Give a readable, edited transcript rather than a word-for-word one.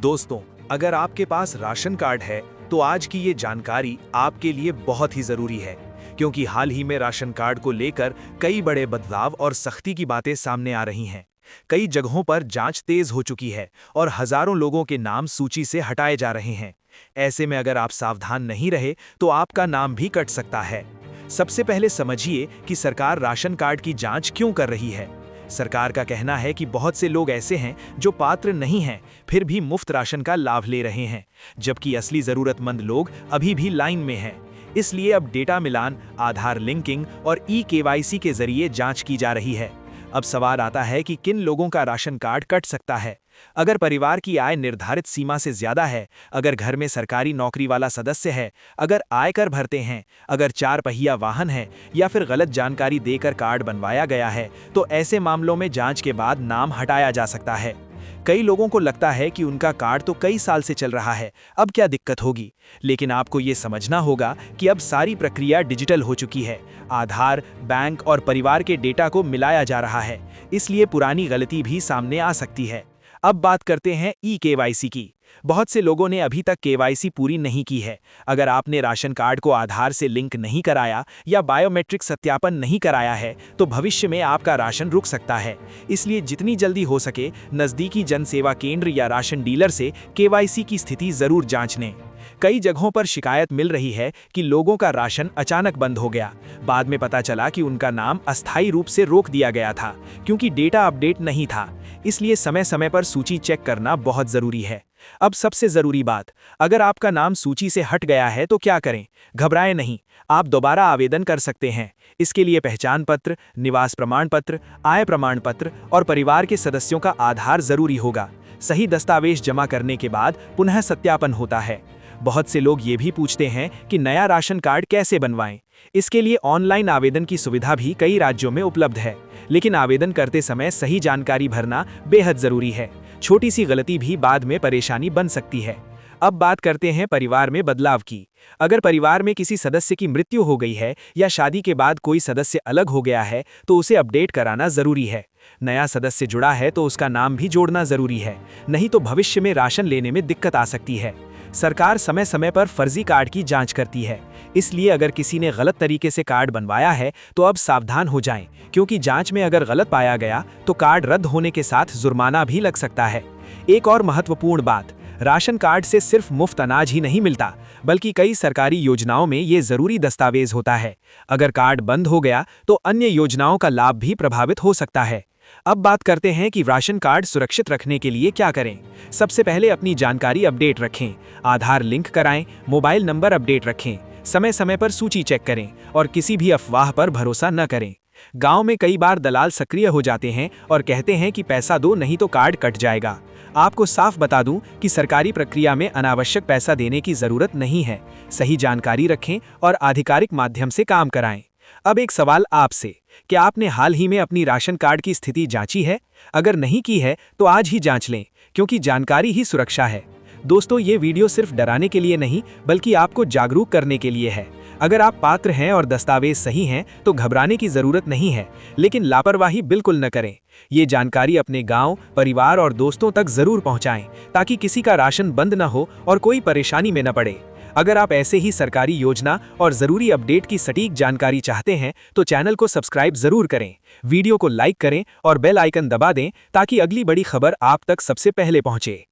दोस्तों, अगर आपके पास राशन कार्ड है तो आज की ये जानकारी आपके लिए बहुत ही जरूरी है, क्योंकि हाल ही में राशन कार्ड को लेकर कई बड़े बदलाव और सख्ती की बातें सामने आ रही हैं। कई जगहों पर जांच तेज हो चुकी है और हजारों लोगों के नाम सूची से हटाए जा रहे हैं। ऐसे में अगर आप सावधान नहीं रहे तो आपका नाम भी कट सकता है। सबसे पहले समझिए कि सरकार राशन कार्ड की जांच क्यों कर रही है। सरकार का कहना है कि बहुत से लोग ऐसे हैं जो पात्र नहीं हैं, फिर भी मुफ्त राशन का लाभ ले रहे हैं, जबकि असली जरूरतमंद लोग अभी भी लाइन में हैं। इसलिए अब डेटा मिलान, आधार लिंकिंग और ई-केवाईसी के जरिए जांच की जा रही है। अब सवाल आता है कि किन लोगों का राशन कार्ड कट सकता है। अगर परिवार की आय निर्धारित सीमा से ज्यादा है, अगर घर में सरकारी नौकरी वाला सदस्य है, अगर आयकर भरते हैं, अगर 4 पहिया वाहन है या फिर गलत जानकारी देकर कार्ड बनवाया गया है, तो ऐसे मामलों में जांच के बाद नाम हटाया जा सकता है। कई लोगों को लगता है कि उनका कार्ड तो कई साल से चल रहा है, अब क्या दिक्कत होगी। लेकिन आपको ये समझना होगा कि अब सारी प्रक्रिया डिजिटल हो चुकी है। आधार, बैंक और परिवार के डेटा को मिलाया जा रहा है, इसलिए पुरानी गलती भी सामने आ सकती है। अब बात करते हैं ई-केवाईसी की। बहुत से लोगों ने अभी तक केवाईसी पूरी नहीं की है। अगर आपने राशन कार्ड को आधार से लिंक नहीं कराया या बायोमेट्रिक सत्यापन नहीं कराया है, तो भविष्य में आपका राशन रुक सकता है। इसलिए जितनी जल्दी हो सके नज़दीकी जन सेवा केंद्र या राशन डीलर से केवाईसी की स्थिति जरूर जांच लें। कई जगहों पर शिकायत मिल रही है कि लोगों का राशन अचानक बंद हो गया। बाद में पता चला कि उनका नाम अस्थायी रूप से रोक दिया गया था, क्योंकि डेटा अपडेट नहीं था। इसलिए समय समय पर सूची चेक करना बहुत जरूरी है। अब सबसे जरूरी बात, अगर आपका नाम सूची से हट गया है तो क्या करें? घबराएं नहीं, आप दोबारा आवेदन कर सकते हैं। इसके लिए पहचान पत्र, निवास प्रमाण पत्र, आय प्रमाण पत्र और परिवार के सदस्यों का आधार जरूरी होगा। सही दस्तावेज जमा करने के बाद पुनः सत्यापन होता है। बहुत से लोग ये भी पूछते हैं कि नया राशन कार्ड कैसे बनवाएं। इसके लिए ऑनलाइन आवेदन की सुविधा भी कई राज्यों में उपलब्ध है, लेकिन आवेदन करते समय सही जानकारी भरना बेहद जरूरी है। छोटी सी गलती भी बाद में परेशानी बन सकती है। अब बात करते हैं परिवार में बदलाव की। अगर परिवार में किसी सदस्य की मृत्यु हो गई है या शादी के बाद कोई सदस्य अलग हो गया है, तो उसे अपडेट कराना जरूरी है। नया सदस्य जुड़ा है तो उसका नाम भी जोड़ना जरूरी है, नहीं तो भविष्य में राशन लेने में दिक्कत आ सकती है। सरकार समय समय पर फर्जी कार्ड की जांच करती है, इसलिए अगर किसी ने गलत तरीके से कार्ड बनवाया है तो अब सावधान हो जाएं, क्योंकि जांच में अगर गलत पाया गया तो कार्ड रद्द होने के साथ जुर्माना भी लग सकता है। एक और महत्वपूर्ण बात, राशन कार्ड से सिर्फ मुफ्त अनाज ही नहीं मिलता, बल्कि कई सरकारी योजनाओं में ये जरूरी दस्तावेज होता है। अगर कार्ड बंद हो गया तो अन्य योजनाओं का लाभ भी प्रभावित हो सकता है। अब बात करते हैं कि राशन कार्ड सुरक्षित रखने के लिए क्या करें। सबसे पहले अपनी जानकारी अपडेट रखें, आधार लिंक कराएं, मोबाइल नंबर अपडेट रखें, समय समय पर सूची चेक करें और किसी भी अफवाह पर भरोसा न करें। गांव में कई बार दलाल सक्रिय हो जाते हैं और कहते हैं कि पैसा दो नहीं तो कार्ड कट जाएगा। आपको साफ बता दूं कि सरकारी प्रक्रिया में अनावश्यक पैसा देने की जरूरत नहीं है। सही जानकारी रखें और आधिकारिक माध्यम से काम कराएं। अब एक सवाल आपसे, क्या आपने हाल ही में अपनी राशन कार्ड की स्थिति जांची है? अगर नहीं की है तो आज ही जांच लें, क्योंकि जानकारी ही सुरक्षा है। दोस्तों, ये वीडियो सिर्फ डराने के लिए नहीं, बल्कि आपको जागरूक करने के लिए है। अगर आप पात्र हैं और दस्तावेज सही हैं तो घबराने की जरूरत नहीं है, लेकिन लापरवाही बिल्कुल न करें। ये जानकारी अपने गांव, परिवार और दोस्तों तक जरूर पहुंचाएं, ताकि किसी का राशन बंद न हो और कोई परेशानी में न पड़े। अगर आप ऐसे ही सरकारी योजना और जरूरी अपडेट की सटीक जानकारी चाहते हैं तो चैनल को सब्सक्राइब जरूर करें, वीडियो को लाइक करें और बेल आइकन दबा दें, ताकि अगली बड़ी खबर आप तक सबसे पहले पहुंचे।